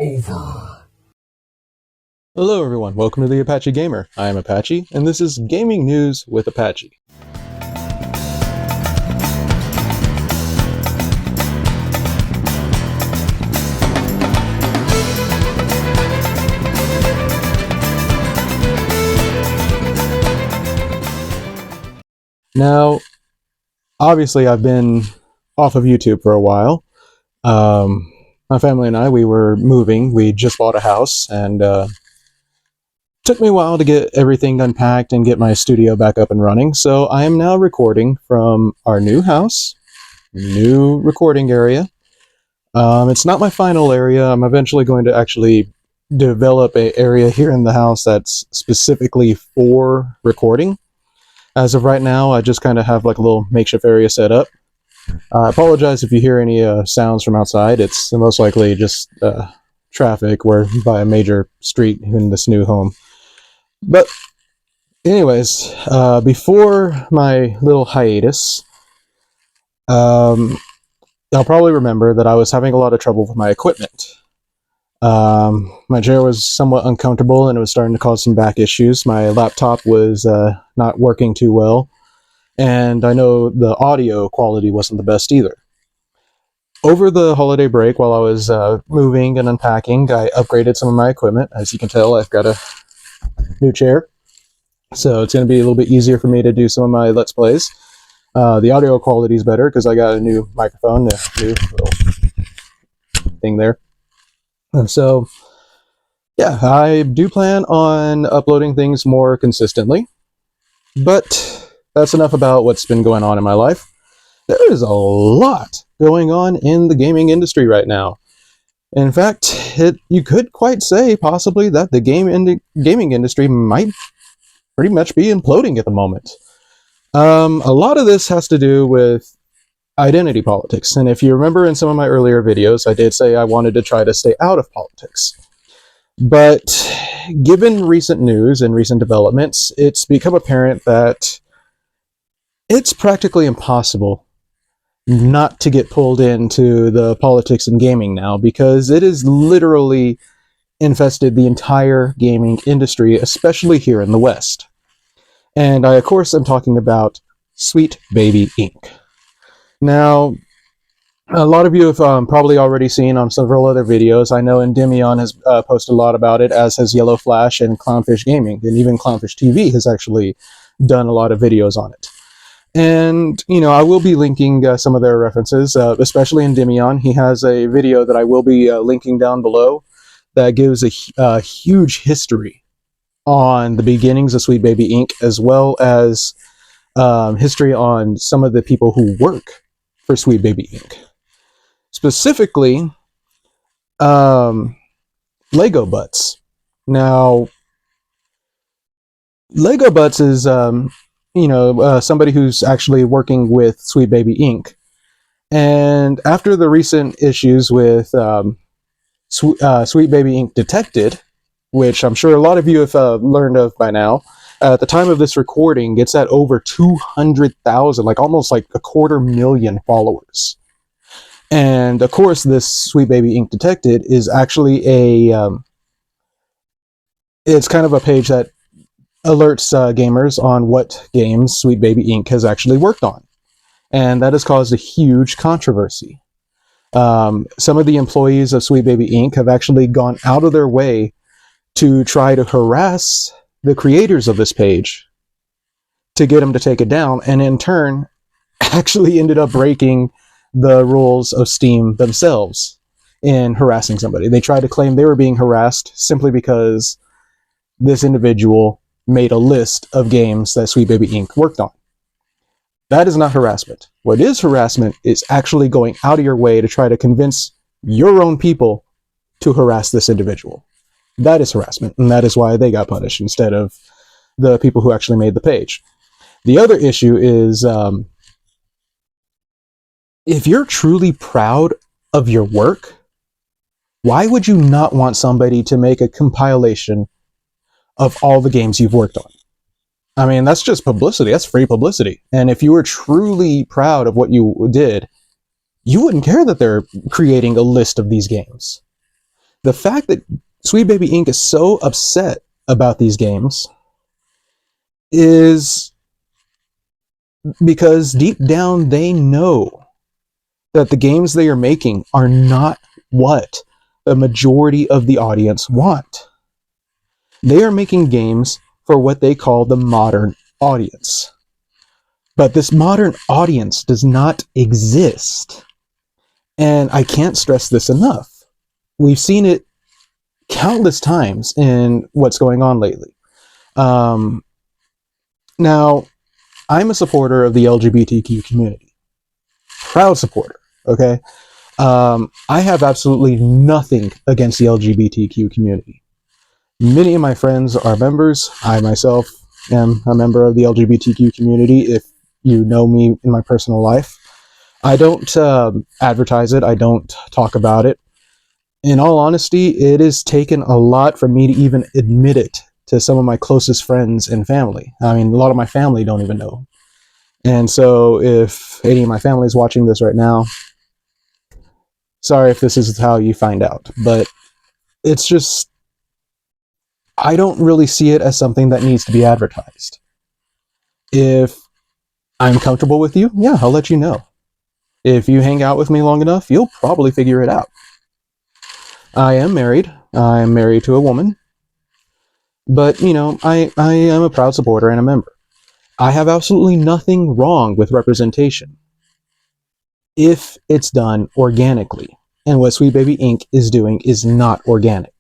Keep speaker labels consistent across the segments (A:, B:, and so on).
A: over.
B: Hello everyone, welcome to the Apache Gamer. I am Apache, and this is Gaming News with Apache. Now, obviously I've been off of YouTube for a while. My family and I, we were moving. We just bought a house, and took me a while to get everything unpacked and get my studio back up and running. So I am now recording from our new house, new recording area. It's not my final area. I'm eventually going to actually develop an area here in the house that's specifically for recording. As of right now, I just kind of have like a little makeshift area set up. I apologize if you hear any sounds from outside. It's most likely just traffic. We're by a major street in this new home. But anyways, before my little hiatus, y'all probably remember that I was having a lot of trouble with my equipment. My chair was somewhat uncomfortable and it was starting to cause some back issues. My laptop was not working too well, and I know the audio quality wasn't the best either. Over the holiday break, while I was moving and unpacking, I upgraded some of my equipment. As you can tell, I've got a new chair, so it's going to be a little bit easier for me to do some of my Let's Plays. The audio quality is better because I got a new microphone, a new little thing there. And so, yeah, I do plan on uploading things more consistently, but that's enough about what's been going on in my life. There is a lot going on in the gaming industry right now. In fact, you could quite say possibly that the gaming industry might pretty much be imploding at the moment. A lot of this has to do with identity politics, and if you remember in some of my earlier videos, I did say I wanted to try to stay out of politics. But given recent news and recent developments, it's become apparent that it's practically impossible not to get pulled into the politics in gaming now, because it has literally infested the entire gaming industry, especially here in the West. And I, of course, am talking about Sweet Baby Inc. Now, a lot of you have probably already seen on several other videos. I know Endymion has posted a lot about it, as has Yellow Flash and Clownfish Gaming, and even Clownfish TV has actually done a lot of videos on it. And, you know, I will be linking some of their references, especially Endymion. He has a video that I will be linking down below that gives a huge history on the beginnings of Sweet Baby Inc., as well as history on some of the people who work for Sweet Baby Inc. Specifically, Lego Butts. Now, Lego Butts is, somebody who's actually working with Sweet Baby Inc. And after the recent issues with Sweet Baby Inc. Detected, which I'm sure a lot of you have learned of by now, at the time of this recording, it's at over 200,000, like almost like 250,000 followers. And of course, this Sweet Baby Inc. Detected is actually it's kind of a page that alerts gamers on what games Sweet Baby Inc. has actually worked on. And that has caused a huge controversy. Some of the employees of Sweet Baby Inc. have actually gone out of their way to try to harass the creators of this page to get them to take it down, and in turn actually ended up breaking the rules of Steam themselves in harassing somebody. They tried to claim they were being harassed simply because this individual made a list of games that Sweet Baby Inc. worked on. That is not harassment. What is harassment is actually going out of your way to try to convince your own people to harass this individual. That is harassment, and that is why they got punished instead of the people who actually made the page. The other issue is, if you're truly proud of your work, why would you not want somebody to make a compilation of all the games you've worked on? I mean, that's just publicity. That's free publicity. And if you were truly proud of what you did, you wouldn't care that they're creating a list of these games. The fact that Sweet Baby Inc. is so upset about these games is because deep down they know that the games they are making are not what the majority of the audience want. They are making games for what they call the modern audience. But this modern audience does not exist. And I can't stress this enough. We've seen it countless times in what's going on lately. Now, I'm a supporter of the LGBTQ community. Proud supporter, okay? I have absolutely nothing against the LGBTQ community. Many of my friends are members. I myself am a member of the LGBTQ community, if you know me in my personal life. I don't advertise it. I don't talk about it. In all honesty, it has taken a lot for me to even admit it to some of my closest friends and family. I mean, a lot of my family don't even know. And so if any of my family is watching this right now, sorry if this is how you find out. But it's just, I don't really see it as something that needs to be advertised. If I'm comfortable with you, yeah, I'll let you know. If you hang out with me long enough, you'll probably figure it out. I am married. I'm married to a woman. But, you know, I am a proud supporter and a member. I have absolutely nothing wrong with representation if it's done organically. And what Sweet Baby Inc. is doing is not organic.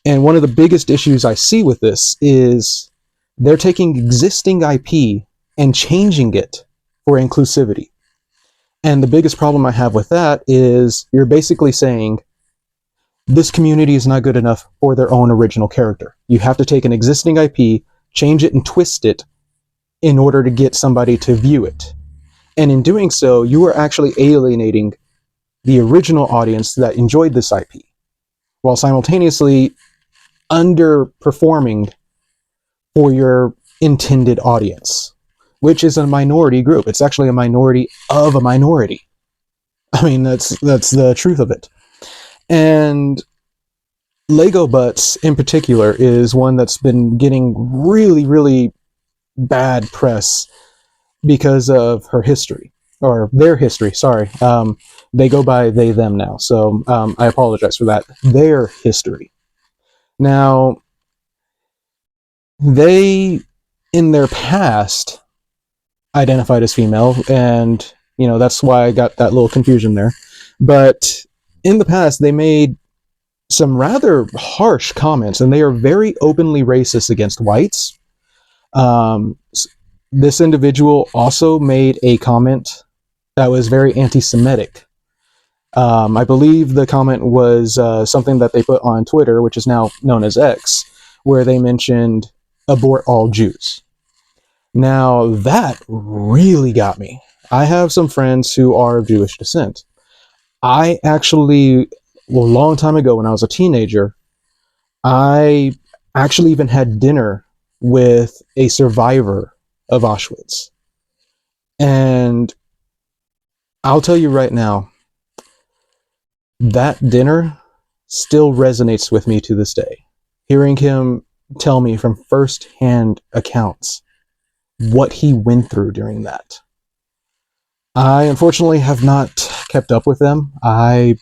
B: And one of the biggest issues I see with this is they're taking existing IP and changing it for inclusivity. And the biggest problem I have with that is you're basically saying this community is not good enough for their own original character. You have to take an existing IP, change it and twist it in order to get somebody to view it. And in doing so, you are actually alienating the original audience that enjoyed this IP, while simultaneously underperforming for your intended audience, which is a minority group. It's actually a minority of a minority. I mean, that's the truth of it. And Lego Butts, in particular, is one that's been getting really, really bad press because of her history, or their history, sorry. They go by they, them now, so I apologize for that. Their history. Now, they, in their past, identified as female, and, you know, that's why I got that little confusion there. But in the past, they made some rather harsh comments, and they are very openly racist against whites. This individual also made a comment that was very anti-Semitic. I believe the comment was something that they put on Twitter, which is now known as X, where they mentioned abort all Jews. Now, that really got me. I have some friends who are of Jewish descent. I actually, well, a long time ago when I was a teenager, I actually even had dinner with a survivor of Auschwitz. And I'll tell you right now, that dinner still resonates with me to this day. Hearing him tell me from first-hand accounts what he went through during that. I unfortunately have not kept up with them. I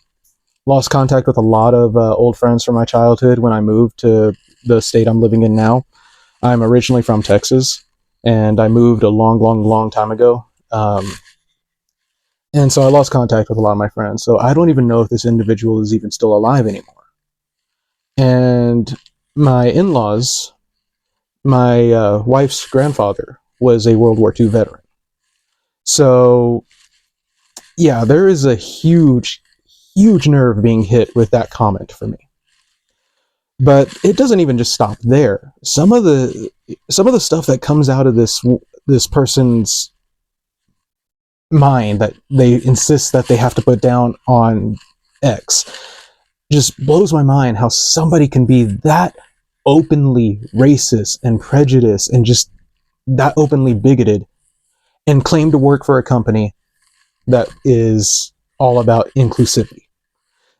B: lost contact with a lot of old friends from my childhood when I moved to the state I'm living in now. I'm originally from Texas, and I moved a long time ago. And so I lost contact with a lot of my friends. So I don't even know if this individual is even still alive anymore. And my in-laws, my wife's grandfather was a World War II veteran. So, yeah, there is a huge nerve being hit with that comment for me. But it doesn't even just stop there. Some of the stuff that comes out of this person's mind that they insist that they have to put down on X just blows my mind, how somebody can be that openly racist and prejudiced and just that openly bigoted and claim to work for a company that is all about inclusivity.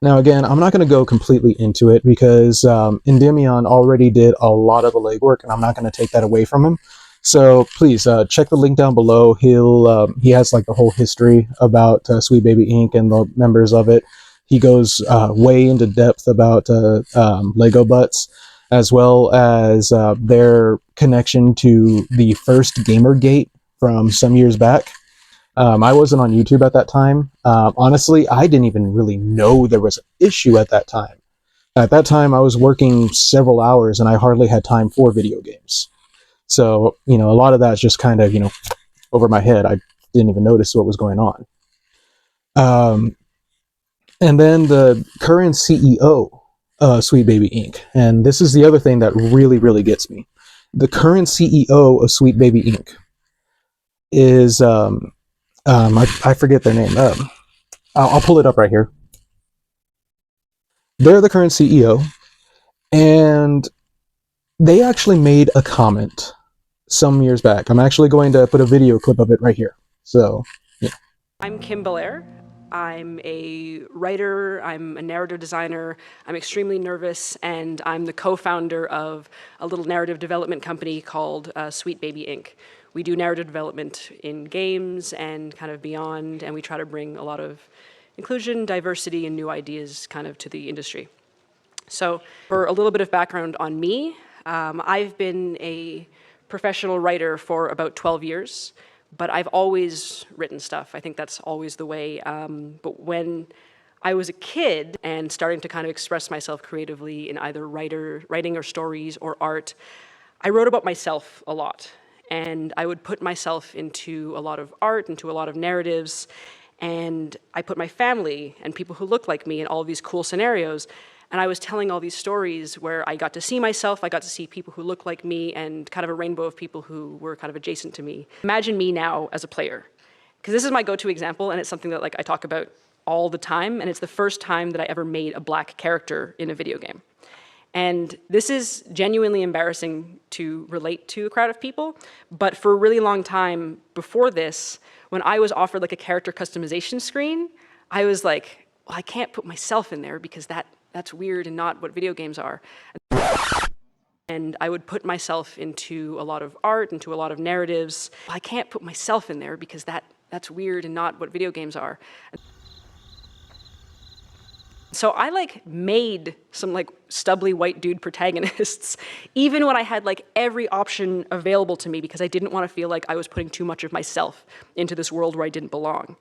B: Now, again, I'm not going to go completely into it because Endymion already did a lot of the legwork, and I'm not going to take that away from him. So please check the link down below. He has like the whole history about Sweet Baby Inc. and the members of it. He goes way into depth about Lego Butts, as well as their connection to the first Gamer Gate from some years back. I wasn't on YouTube at that time. Honestly, I didn't even really know there was an issue at that time. At that time, I was working several hours and I hardly had time for video games. So, a lot of that's just kind of, over my head. I didn't even notice what was going on. And then the current CEO, Sweet Baby Inc. And this is the other thing that really, really gets me. The current CEO of Sweet Baby Inc. is, I forget their name. I'll pull it up right here. They're the current CEO, and they actually made a comment some years back. I'm actually going to put a video clip of it right here. So, yeah.
A: I'm Kim Belair. I'm a writer, I'm a narrative designer, I'm extremely nervous, and I'm the co-founder of a little narrative development company called Sweet Baby Inc. We do narrative development in games and kind of beyond, and we try to bring a lot of inclusion, diversity, and new ideas kind of to the industry. So for a little bit of background on me, I've been a professional writer for about 12 years. But I've always written stuff. I think that's always the way. But when I was a kid and starting to kind of express myself creatively in either writing or stories or art, I wrote about myself a lot. And I would put myself into a lot of art, into a lot of narratives, and I put my family and people who look like me in all of these cool scenarios. And I was telling all these stories where I got to see myself, I got to see people who look like me, and kind of a rainbow of people who were kind of adjacent to me. Imagine me now as a player, because this is my go-to example, and it's something that I talk about all the time, and it's the first time that I ever made a black character in a video game. And this is genuinely embarrassing to relate to a crowd of people, but for a really long time before this, when I was offered a character customization screen, I was like, well, I can't put myself in there because that's weird and not what video games are. And I would put myself into a lot of art, into a lot of narratives. I can't put myself in there because that's weird and not what video games are. So I made some stubbly white dude protagonists, even when I had every option available to me because I didn't want to feel like I was putting too much of myself into this world where I didn't belong.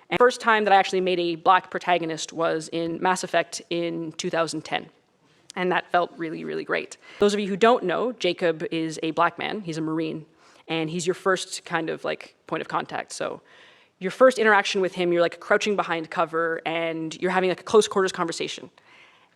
A: And the first time that I actually made a black protagonist was in Mass Effect in 2010. And that felt really, really great. Those of you who don't know, Jacob is a black man, he's a Marine, and he's your first kind of point of contact. So your first interaction with him, you're crouching behind cover and you're having a close quarters conversation.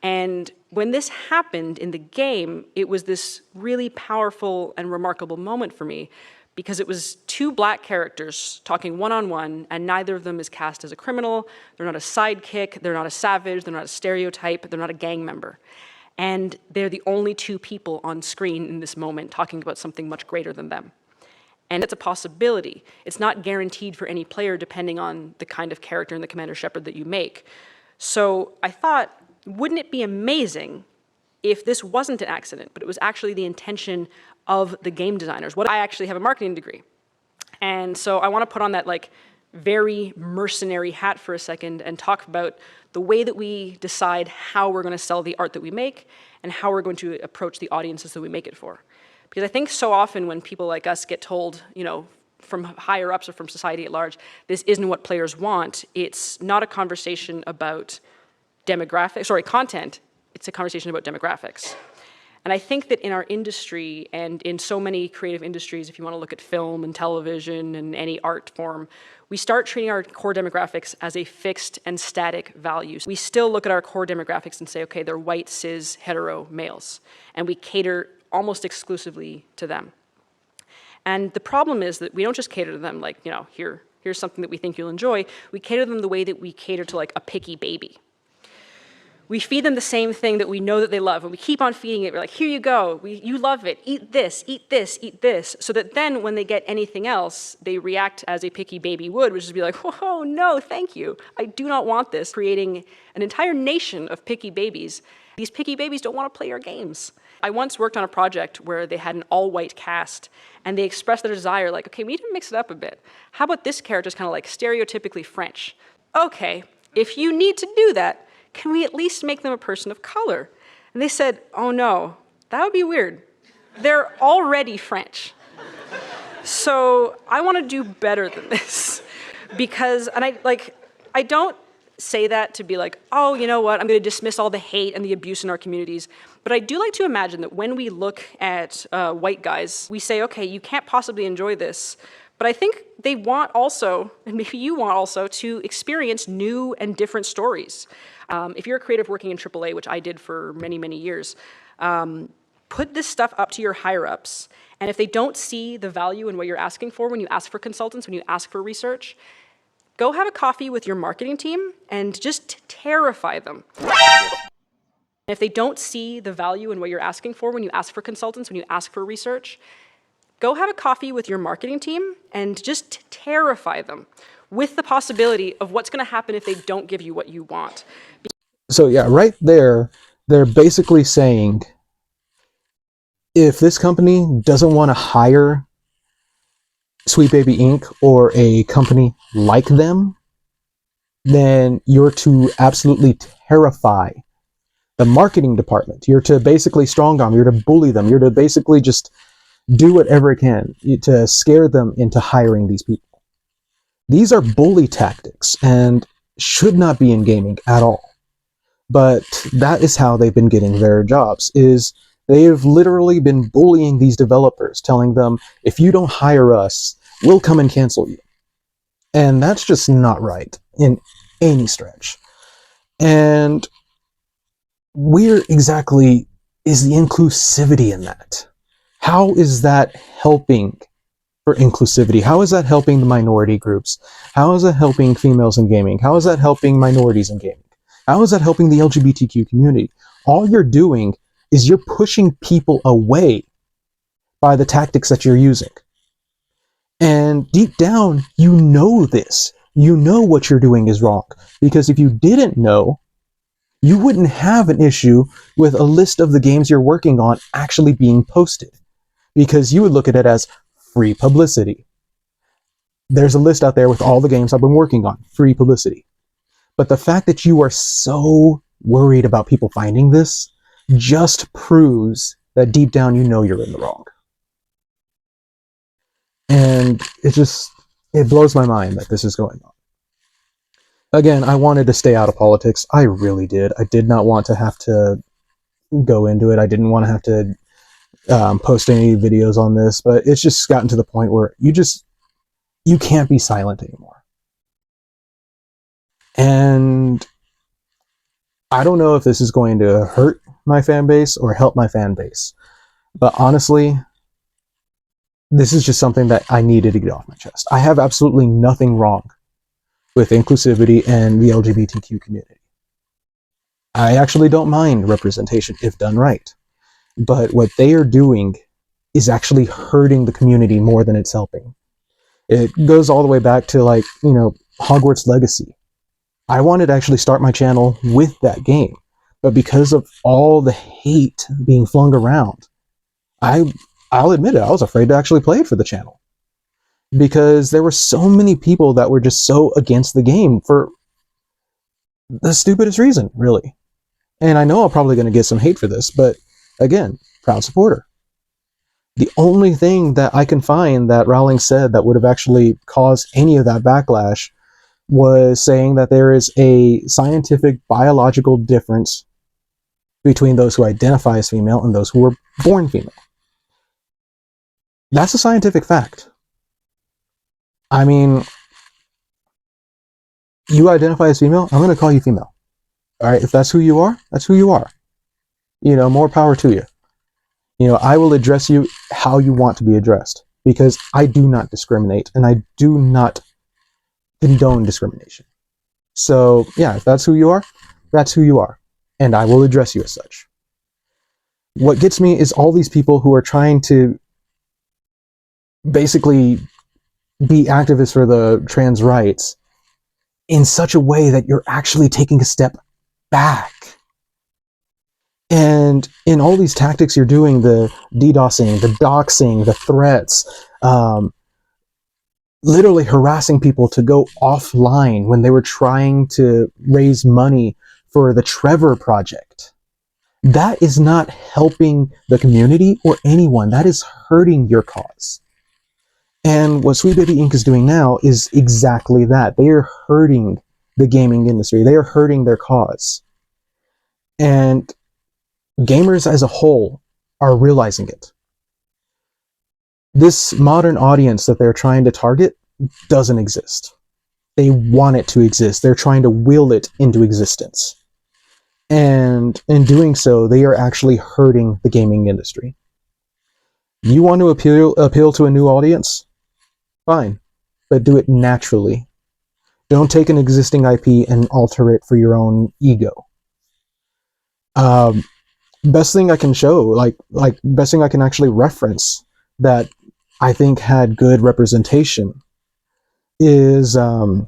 A: And when this happened in the game, it was this really powerful and remarkable moment for me because it was two black characters talking one-on-one, and neither of them is cast as a criminal, they're not a sidekick, they're not a savage, they're not a stereotype, they're not a gang member. And they're the only two people on screen in this moment talking about something much greater than them. And it's a possibility. It's not guaranteed for any player depending on the kind of character and the Commander Shepard that you make. So I thought, wouldn't it be amazing if this wasn't an accident, but it was actually the intention of the game designers? I actually have a marketing degree. And so I want to put on that very mercenary hat for a second and talk about the way that we decide how we're going to sell the art that we make and how we're going to approach the audiences that we make it for. Because I think so often when people like us get told, from higher ups or from society at large, this isn't what players want, it's not a conversation about content, it's a conversation about demographics. And I think that in our industry and in so many creative industries, if you want to look at film and television and any art form, we start treating our core demographics as a fixed and static value. We still look at our core demographics and say, okay, they're white, cis, hetero males, and we cater almost exclusively to them. And the problem is that we don't just cater to them here's something that we think you'll enjoy. We cater to them the way that we cater to a picky baby. We feed them the same thing that we know that they love, and we keep on feeding it. We're like, here you go, you love it, eat this, eat this, eat this, so that then when they get anything else, they react as a picky baby would, which is be like, oh, no, thank you, I do not want this, creating an entire nation of picky babies. These picky babies don't want to play our games. I once worked on a project where they had an all-white cast, and they expressed their desire, like, okay, we need to mix it up a bit. How about this character's kind of like stereotypically French? Okay, if you need to do that, can we at least make them a person of color? And they said, oh no, that would be weird. They're already French. So I want to do better than this. Because, and I don't say that to be like, oh, you know what, I'm going to dismiss all the hate and the abuse in our communities. But I do like to imagine that when we look at white guys, we say, okay, you can't possibly enjoy this. But I think they want also, and maybe you want also, to experience new and different stories. If you're a creative working in AAA, which I did for many, many years, put this stuff up to your higher-ups. And if they don't see the value in what you're asking for when you ask for consultants, when you ask for research, go have a coffee with your marketing team and just terrify them. If they don't see the value in what you're asking for when you ask for consultants, when you ask for research, go have a coffee with your marketing team and just terrify them with the possibility of what's going to happen if they don't give you what you want.
B: So yeah, right there, they're basically saying, if this company doesn't want to hire Sweet Baby Inc. or a company like them, then you're to absolutely terrify the marketing department. You're to basically strong arm, you're to bully them, you're to basically just do whatever it can to scare them into hiring these people. These are bully tactics and should not be in gaming at all. But that is how they've been getting their jobs, is they've literally been bullying these developers, telling them, if you don't hire us, we'll come and cancel you. And that's just not right in any stretch. And where exactly is the inclusivity in that? How is that helping for inclusivity? How is that helping the minority groups? How is that helping females in gaming? How is that helping minorities in gaming? How is that helping the LGBTQ community? All you're doing is you're pushing people away by the tactics that you're using. And deep down, you know this. You know what you're doing is wrong. Because if you didn't know, you wouldn't have an issue with a list of the games you're working on actually being posted. Because you would look at it as free publicity. There's a list out there with all the games I've been working on. Free publicity. But the fact that you are so worried about people finding this just proves that deep down you know you're in the wrong. And it blows my mind that this is going on. Again, I wanted to stay out of politics. I really did. I did not want to have to go into it. I didn't want to have to post any videos on this, but it's just gotten to the point where you can't be silent anymore. And I don't know if this is going to hurt my fan base or help my fan base, but honestly, this is just something that I needed to get off my chest. I have absolutely nothing wrong with inclusivity and the LGBTQ community. I actually don't mind representation if done right. But what they are doing is actually hurting the community more than it's helping. It goes all the way back to Hogwarts Legacy. I wanted to actually start my channel with that game, but because of all the hate being flung around, I'll admit it, I was afraid to actually play it for the channel. Because there were so many people that were just so against the game for the stupidest reason, really. And I know I'm probably going to get some hate for this, but again, proud supporter. The only thing that I can find that Rowling said that would have actually caused any of that backlash was saying that there is a scientific biological difference between those who identify as female and those who were born female. That's a scientific fact. I mean, you identify as female, I'm going to call you female. All right, if that's who you are, that's who you are. More power to you. I will address you how you want to be addressed, because I do not discriminate and I do not condone discrimination. So yeah, if that's who you are, that's who you are. and I will address you as such. What gets me is all these people who are trying to basically be activists for the trans rights in such a way that you're actually taking a step back. And in all these tactics you're doing, the DDoSing, the doxing, the threats, literally harassing people to go offline when they were trying to raise money for the Trevor Project. That is not helping the community or anyone. That is hurting your cause. And what Sweet Baby Inc. is doing now is exactly that. They are hurting the gaming industry. They are hurting their cause. And gamers as a whole are realizing it. This modern audience that they're trying to target doesn't exist. They want it to exist. They're trying to will it into existence. And in doing so, they are actually hurting the gaming industry. You want to appeal to a new audience? Fine, but do it naturally. Don't take an existing IP and alter it for your own ego. Best thing I can show, like best thing I can actually reference that I think had good representation is a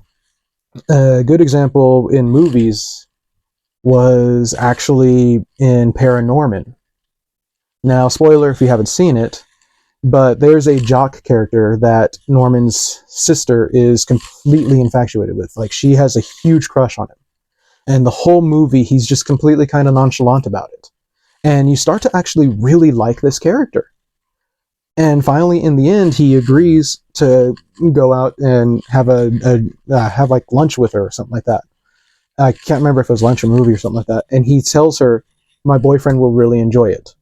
B: good example in movies was actually in Paranorman. Now, spoiler if you haven't seen it, but there's a jock character that Norman's sister is completely infatuated with. Like, she has a huge crush on him. And the whole movie, he's just completely kind of nonchalant about it. And you start to actually really like this character. And finally, in the end, he agrees to go out and have have like lunch with her or something like that. I can't remember if it was lunch or movie or something like that. And he tells her, "My boyfriend will really enjoy it."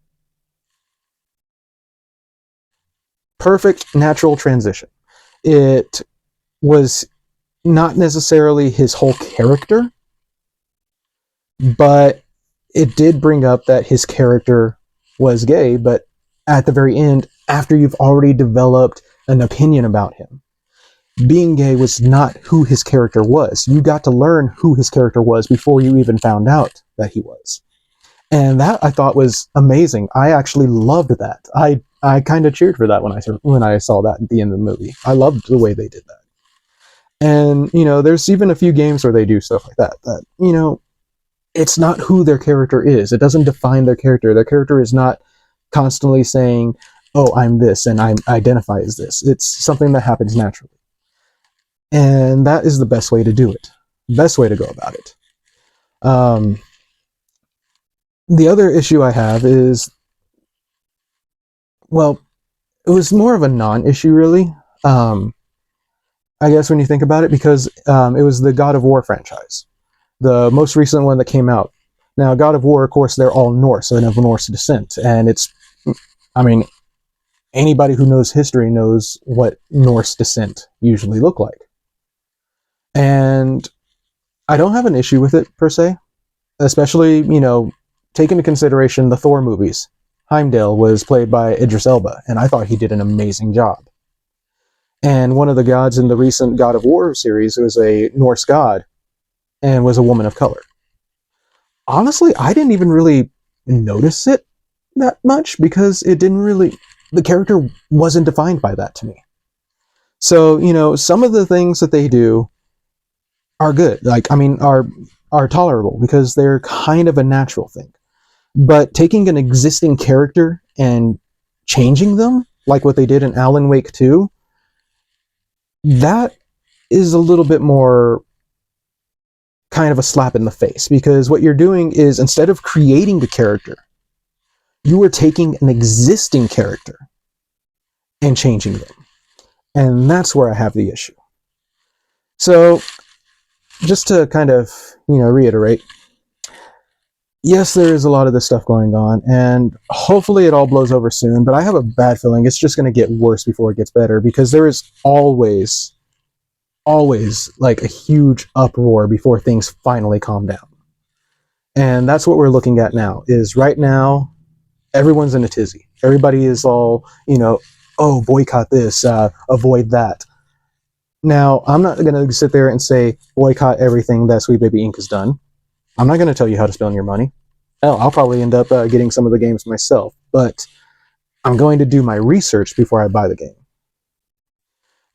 B: Perfect natural transition. It was not necessarily his whole character, but it did bring up that his character was gay, but at the very end, after you've already developed an opinion about him, being gay was not who his character was. You got to learn who his character was before you even found out that he was. And that I thought was amazing. I actually loved that. I kind of cheered for that when I saw that at the end of the movie. I loved the way they did that. And, there's even a few games where they do stuff like that, it's not who their character is. It doesn't define their character. Their character is not constantly saying, "Oh, I'm this and I identify as this." It's something that happens naturally. And that is the best way to do it. Best way to go about it. The other issue I have is, well, it was more of a non-issue, really. I guess when you think about it, because it was the God of War franchise, the most recent one that came out. Now, God of War, of course, they're all Norse, and of Norse descent, and anybody who knows history knows what Norse descent usually look like. And I don't have an issue with it, per se, especially, take into consideration the Thor movies. Heimdall was played by Idris Elba, and I thought he did an amazing job. And one of the gods in the recent God of War series was a Norse god, and was a woman of color. Honestly, I didn't even really notice it that much, because the character wasn't defined by that to me. So, some of the things that they do are good, are tolerable, because they're kind of a natural thing. But taking an existing character and changing them, like what they did in Alan Wake 2, that is a little bit more kind of a slap in the face, because what you're doing is, instead of creating a character, you are taking an existing character and changing them. And that's where I have the issue. So, just to kind of, reiterate, yes, there is a lot of this stuff going on, and hopefully it all blows over soon, but I have a bad feeling it's just going to get worse before it gets better, because there is always like a huge uproar before things finally calm down. And that's what we're looking at now, is right now, everyone's in a tizzy. Everybody is all, oh, boycott this, avoid that. Now, I'm not going to sit there and say, boycott everything that Sweet Baby Inc. has done. I'm not going to tell you how to spend your money. I'll probably end up getting some of the games myself, but I'm going to do my research before I buy the game.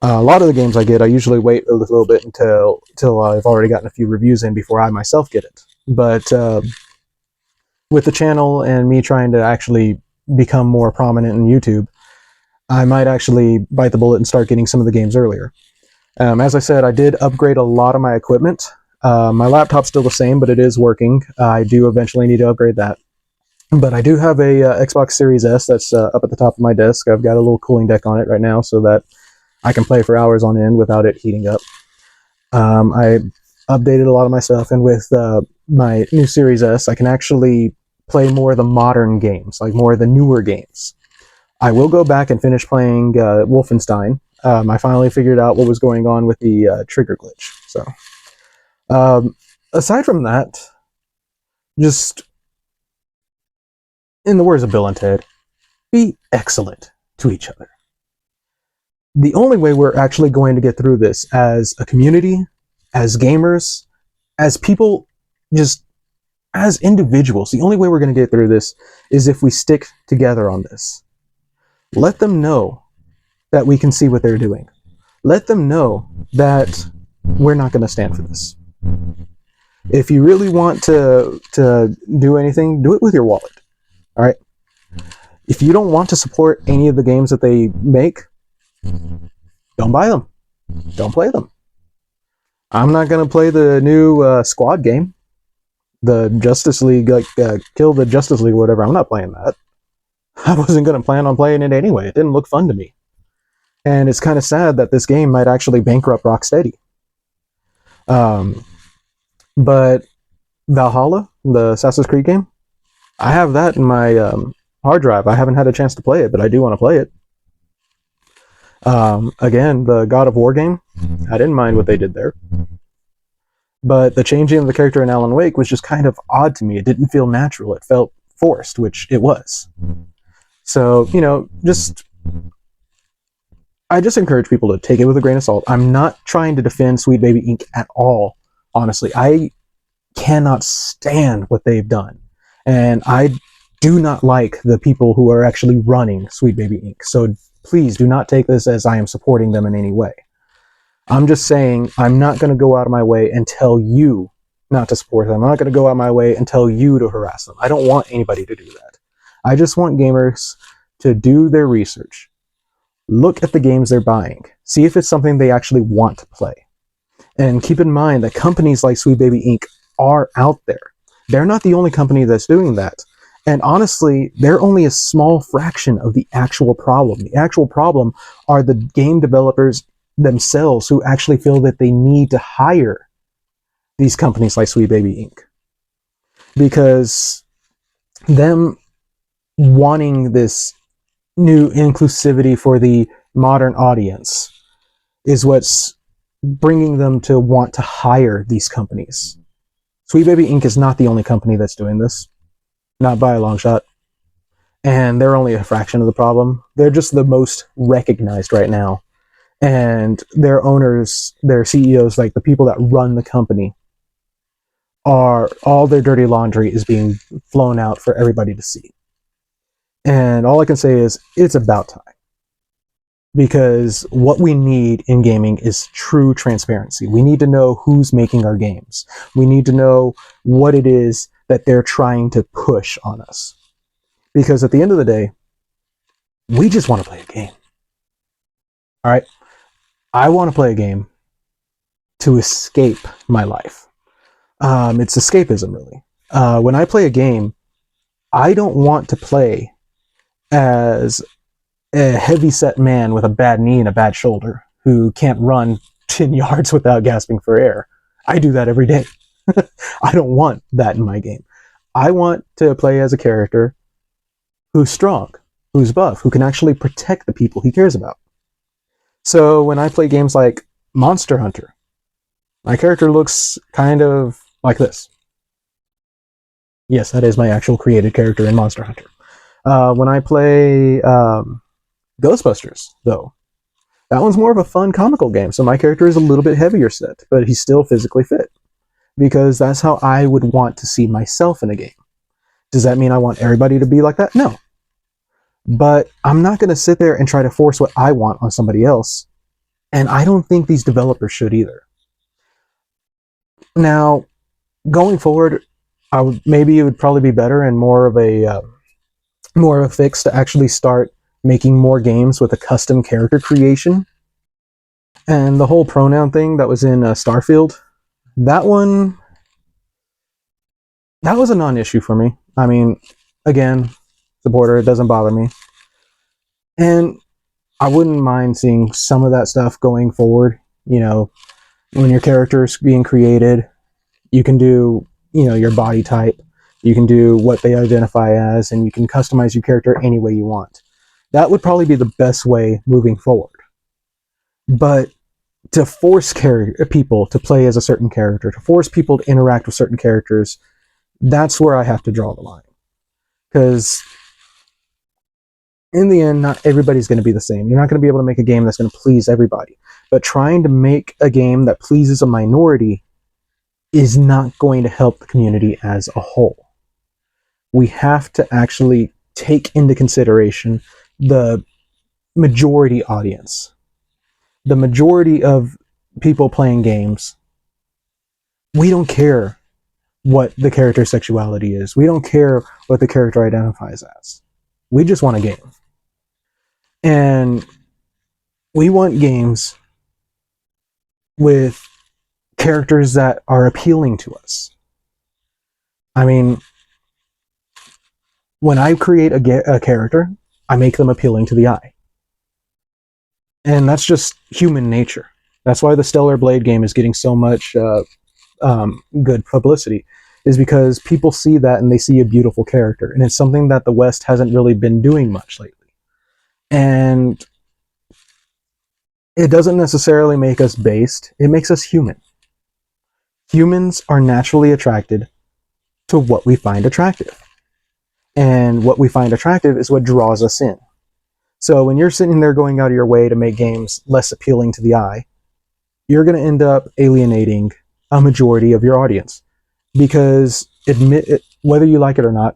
B: A lot of the games I get, I usually wait a little bit until I've already gotten a few reviews in before I myself get it. But with the channel and me trying to actually become more prominent in YouTube, I might actually bite the bullet and start getting some of the games earlier. As I said, I did upgrade a lot of my equipment. My laptop's still the same, but it is working. I do eventually need to upgrade that. But I do have a Xbox Series S that's up at the top of my desk. I've got a little cooling deck on it right now so that I can play for hours on end without it heating up. I updated a lot of my stuff, and with my new Series S, I can actually play more of the modern games, like more of the newer games. I will go back and finish playing Wolfenstein. I finally figured out what was going on with the trigger glitch. So, aside from that, just in the words of Bill and Ted, be excellent to each other. The only way we're actually going to get through this as a community, as gamers, as people, just as individuals, the only way we're going to get through this is if we stick together on this. Let them know that we can see what they're doing. Let them know that we're not going to stand for this. If you really want to do anything, do it with your wallet. All right? If you don't want to support any of the games that they make, don't buy them. Don't play them. I'm not going to play the new Squad game. The Justice League, Kill the Justice League or whatever. I'm not playing that. I wasn't going to plan on playing it anyway. It didn't look fun to me. And it's kind of sad that this game might actually bankrupt Rocksteady. But Valhalla, the Assassin's Creed game, I have that in my hard drive. I haven't had a chance to play it, but I do want to play it. Again, the God of War game, I didn't mind what they did there. But the changing of the character in Alan Wake was just kind of odd to me. It didn't feel natural. It felt forced, which it was. So, I just encourage people to take it with a grain of salt. I'm not trying to defend Sweet Baby Inc. at all, honestly. I cannot stand what they've done. And I do not like the people who are actually running Sweet Baby Inc. So please do not take this as I am supporting them in any way. I'm just saying I'm not going to go out of my way and tell you not to support them. I'm not going to go out of my way and tell you to harass them. I don't want anybody to do that. I just want gamers to do their research. Look at the games they're buying. See if it's something they actually want to play. And keep in mind that companies like Sweet Baby Inc. are out there. They're not the only company that's doing that. And honestly, they're only a small fraction of the actual problem. The actual problem are the game developers themselves who actually feel that they need to hire these companies like Sweet Baby Inc. Because them wanting this new inclusivity for the modern audience is what's bringing them to want to hire these companies. Sweet Baby Inc. is not the only company that's doing this. Not by a long shot. And they're only a fraction of the problem. They're just the most recognized right now. And their owners, their CEOs, like the people that run the company, are all their dirty laundry is being flown out for everybody to see. And all I can say is, it's about time. Because what we need in gaming is true transparency. We need to know who's making our games. We need to know what it is that they're trying to push on us. Because at the end of the day, we just want to play a game. All right? I want to play a game to escape my life. It's escapism, really. When I play a game, I don't want to play as a heavy-set man with a bad knee and a bad shoulder who can't run 10 yards without gasping for air. I do that every day. I don't want that in my game. I want to play as a character who's strong, who's buff, who can actually protect the people he cares about. So when I play games like Monster Hunter, my character looks kind of like this. Yes, that is my actual created character in Monster Hunter. When I play Ghostbusters, though, that one's more of a fun comical game, so my character is a little bit heavier set, but he's still physically fit. Because that's how I would want to see myself in a game. Does that mean I want everybody to be like that? No. But I'm not going to sit there and try to force what I want on somebody else. And I don't think these developers should either. Now, going forward, maybe it would probably be better and more of a fix to actually start making more games with a custom character creation. And the whole pronoun thing that was in Starfield, that one, that was a non-issue for me. I mean, again, supporter, it doesn't bother me. And I wouldn't mind seeing some of that stuff going forward. You know, when your character's being created, you can do, you know, your body type, you can do what they identify as, and you can customize your character any way you want. That would probably be the best way moving forward. But to force people to play as a certain character, to force people to interact with certain characters, that's where I have to draw the line. Because in the end, not everybody's going to be the same. You're not going to be able to make a game that's going to please everybody. But trying to make a game that pleases a minority is not going to help the community as a whole. We have to actually take into consideration the majority audience. The majority of people playing games, we don't care what the character's sexuality is. We don't care what the character identifies as. We just want a game. And we want games with characters that are appealing to us. I mean, when I create a character, I make them appealing to the eye. And that's just human nature. That's why the Stellar Blade game is getting so much good publicity, is because people see that and they see a beautiful character. And it's something that the West hasn't really been doing much lately. And it doesn't necessarily make us based, it makes us human. Humans are naturally attracted to what we find attractive. And what we find attractive is what draws us in. So when you're sitting there going out of your way to make games less appealing to the eye, you're going to end up alienating a majority of your audience. Because whether you like it or not,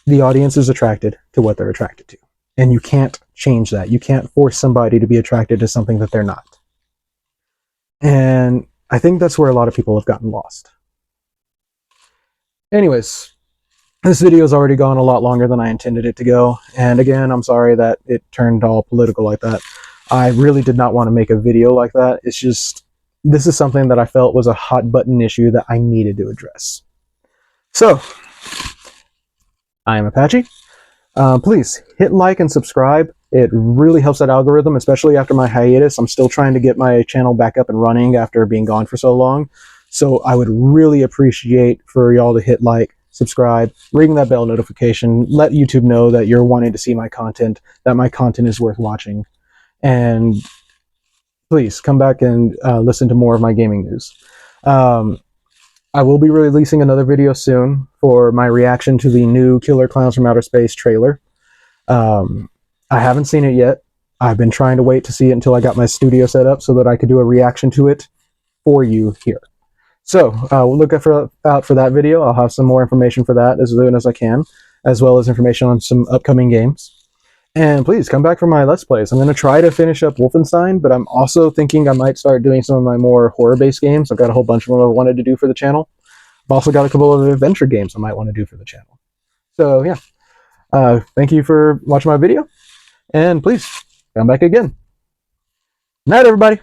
B: the audience is attracted to what they're attracted to. And you can't change that. You can't force somebody to be attracted to something that they're not. And I think that's where a lot of people have gotten lost. Anyways, this video has already gone a lot longer than I intended it to go. And again, I'm sorry that it turned all political like that. I really did not want to make a video like that. It's just, this is something that I felt was a hot button issue that I needed to address. So, I am Apache. Please hit like and subscribe. It really helps that algorithm, especially after my hiatus. I'm still trying to get my channel back up and running after being gone for so long. So I would really appreciate for y'all to hit like, subscribe, ring that bell notification, let YouTube know that you're wanting to see my content, that my content is worth watching. And please come back and listen to more of my gaming news. I will be releasing another video soon for my reaction to the new Killer Clowns from Outer Space trailer. I haven't seen it yet. I've been trying to wait to see it until I got my studio set up so that I could do a reaction to it for you here. So we'll look out for that video. I'll have some more information for that as soon as I can, as well as information on some upcoming games. And please come back for my Let's Plays. I'm going to try to finish up Wolfenstein, but I'm also thinking I might start doing some of my more horror-based games. I've got a whole bunch of them I wanted to do for the channel. I've also got a couple of adventure games I might want to do for the channel. So yeah, thank you for watching my video, and please come back again. Night, everybody.